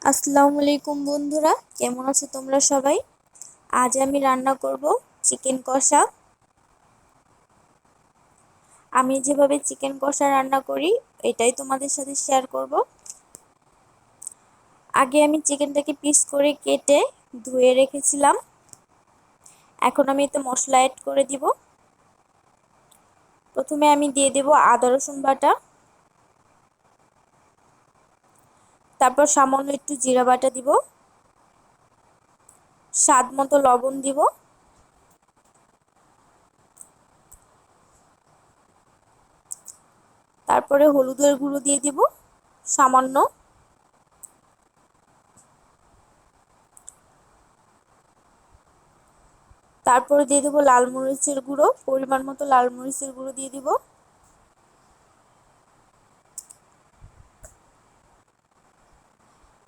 আসসালামু আলাইকুম বন্ধুরা, কেমন আছো তোমরা সবাই? আজ আমি রান্না করব চিকেন কষা। আমি যেভাবে চিকেন কষা রান্না করি এটাই তোমাদের সাথে শেয়ার করব। আগে আমি চিকেনটাকে পিস করে কেটে ধুয়ে রেখেছিলাম। এখন আমি এতে মশলা অ্যাড করে দিব। প্রথমে আমি দিয়ে দেব আদা রসুন বাটা, তারপর সামান্য একটু জিরা বাটা দিব, স্বাদ মতো লবণ দিব, তারপরে হলুদের গুঁড়ো দিয়ে দিব সামান্য, তারপরে দিয়ে দেবো লাল মরিচের গুঁড়ো, পরিমাণ মতো লাল মরিচের গুঁড়ো দিয়ে দিব।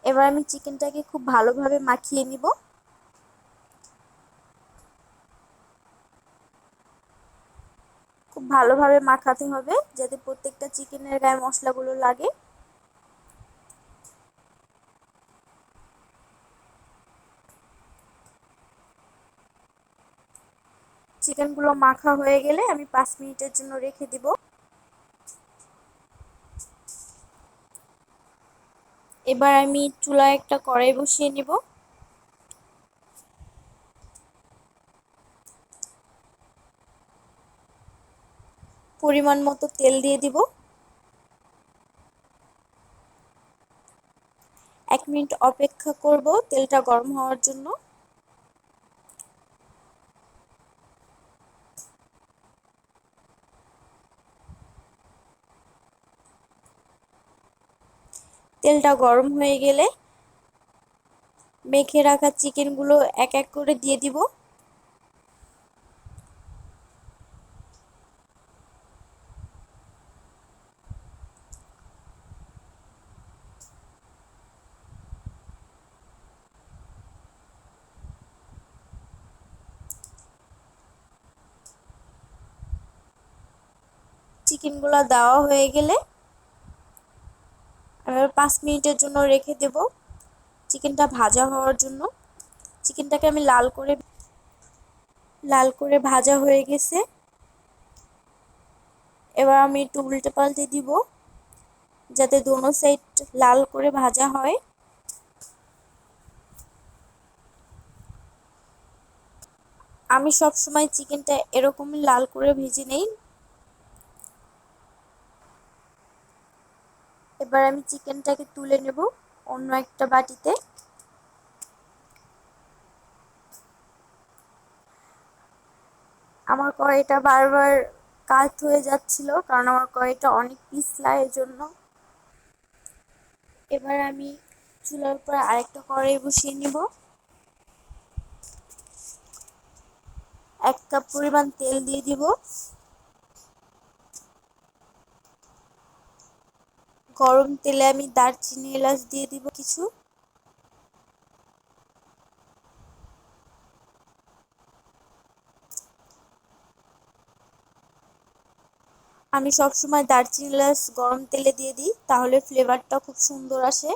এবার আমি চিকেনটাকে খুব ভালোভাবে মাখিয়ে নিব। খুব ভালোভাবে মাখাতে হবে যাতে প্রত্যেকটা চিকেনের গায়ে মশলাগুলো লাগে। চিকেনগুলো মাখা হয়ে গেলে আমি 5 মিনিটের জন্য রেখে দিব। এবার আমি চুলায় একটা কড়াই বসিয়ে নিব। পরিমাণ মতো তেল দিয়ে দিব। 1 মিনিট অপেক্ষা করব তেলটা গরম হওয়ার জন্য। তেলটা গরম হয়ে গেলে মেখে রাখা চিকেনগুলো এক এক করে দিয়ে দিব। চিকেনগুলো দেওয়া হয়ে গেলে আবার 5 মিনিটের জন্য রেখে দেব চিকেনটা ভাজা হওয়ার জন্য। চিকেনটাকে আমি লাল করে ভাজা হয়ে গেছে। এবার আমি একটু উল্টে পাল্টে দিব যাতে দোনো সাইড লাল করে ভাজা হয়। আমি সব সময় চিকেনটা এরকমই লাল করে ভেজে নেই। এবার আমি চিকেনটাকে তুলে নেব অন্য একটা বাটিতে। আমার কড়াইটা বারবার কাত হয়ে যাচ্ছিল কারণ আমার কড়াইটা অনেক পিছলা, এর জন্য। এবার আমি চুলার উপর আরেকটা কড়াই বসিয়ে নিব। 1 কাপ পরিমাণ তেল দিয়ে দিব। গরম তেলে আমি দারচিনি এলাচ দিয়ে দিব কিছু। আমি সবসময় দারচিনি এলাচ গরম তেলে দিয়ে দিই, তাহলে ফ্লেভারটা খুব সুন্দর আসে।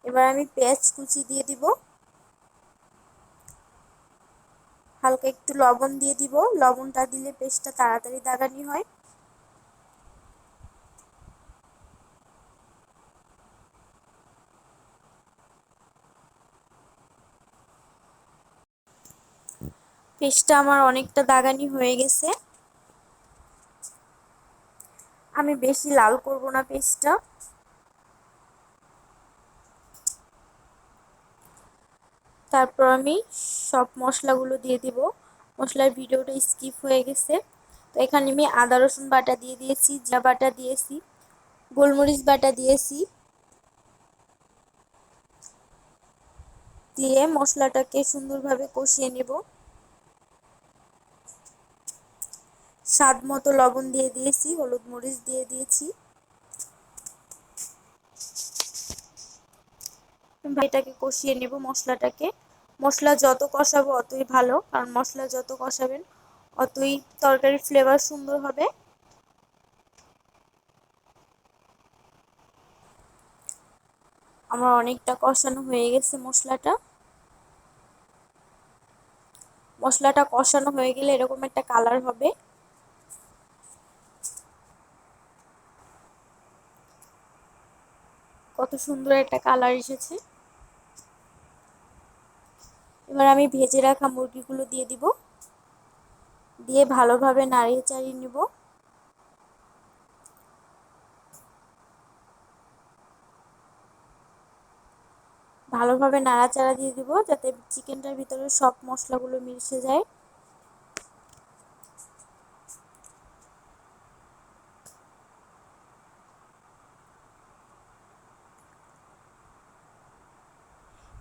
এবার আমি পেঁয়াজ কুচি দিয়ে দিব। হালকা একটু লবণ দিয়ে দিব, লবণটা দিলে পেস্টটা তাড়াতাড়ি দাগানি হয়। পেস্টটা আমার অনেকটা দাগানি হয়ে গেছে। আমি বেশি লাল করব না পেস্টটা। তারপর আমি সব মশলাগুলো দিয়ে দিব। মশলার ভিডিওটা স্কিপ হয়ে গেছে। তো এখানে আমি আদা রসুন বাটা দিয়ে দিয়েছি, জিরা বাটা দিয়েছি, গোলমরিচ বাটা দিয়েছি। দিয়ে মশলাটাকে সুন্দরভাবে কষিয়ে নেব। স্বাদ মতো লবণ দিয়ে দিয়েছি, হলুদ মরিচ দিয়ে দিয়েছি। এটাকে কষিয়ে নেব মশলাটাকে। মশলা যত কষাবো অতই ভালো, কারণ মশলা যত কষাবেন অতই তরকারির ফ্লেভার সুন্দর হবে। আমার অনেকটা কষানো হয়ে গেছে মশলাটা কষানো হয়ে গেলে এরকম একটা কালার হবে। কত সুন্দর একটা কালার এসেছে। এবার আমি ভেজে রাখা মুরগিগুলো দিয়ে দিব, দিয়ে ভালোভাবে নাড়িয়ে চাড়িয়ে নিব। ভালোভাবে নাড়াচাড়া দিয়ে দিব যাতে চিকেনটার ভিতরে সব মশলাগুলো মিশে যায়।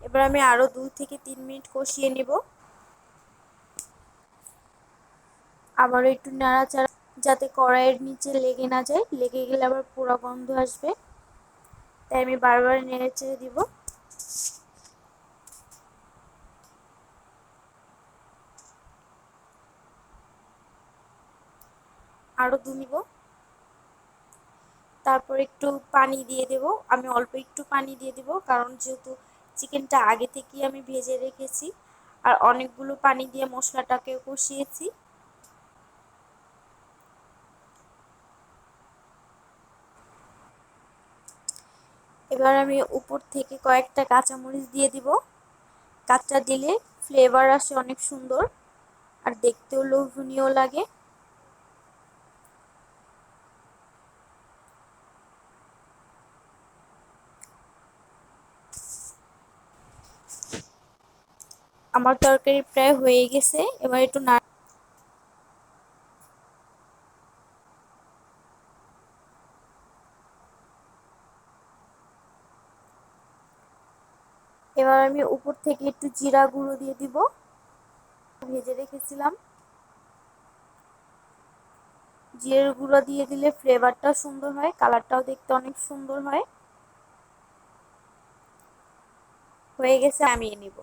এবার আমি আরো 2 থেকে 3 মিনিট কষিয়ে নিব। আবারও একটু নাড়াচাড়া যাতে কড়াইয়ের নিচে লেগে না যায়, লেগে গেলে আবার পোড়া গন্ধ আসবে, তাই আমি বারবার নেড়ে চেড়ে দিব। আরো 2 নিব। তারপর একটু পানি দিয়ে দেব, আমি অল্প একটু পানি দিয়ে দেব কারণ যেহেতু চিকেনটা আগে থেকেই আমি ভেজে রেখেছি আর অনেকগুলো পানি দিয়ে মশলাটাকে কষিয়েছি। এবার আমি উপর থেকে কয়েকটা কাঁচামরিচ দিয়ে দিব। কাঁচা দিলে ফ্লেভার আসে অনেক সুন্দর আর দেখতেও লোভনীয় লাগে। আমার তরকারি প্রায় হয়ে গেছে, এবার একটু এবার আমি উপর থেকে একটু জিরা গুঁড়ো দিয়ে দিব, ভেজে রেখেছিলাম। জিরের গুঁড়ো দিয়ে দিলে ফ্লেভারটাও সুন্দর হয়, কালারটাও দেখতে অনেক সুন্দর হয়। হয়ে গেছে, নামিয়ে নিব।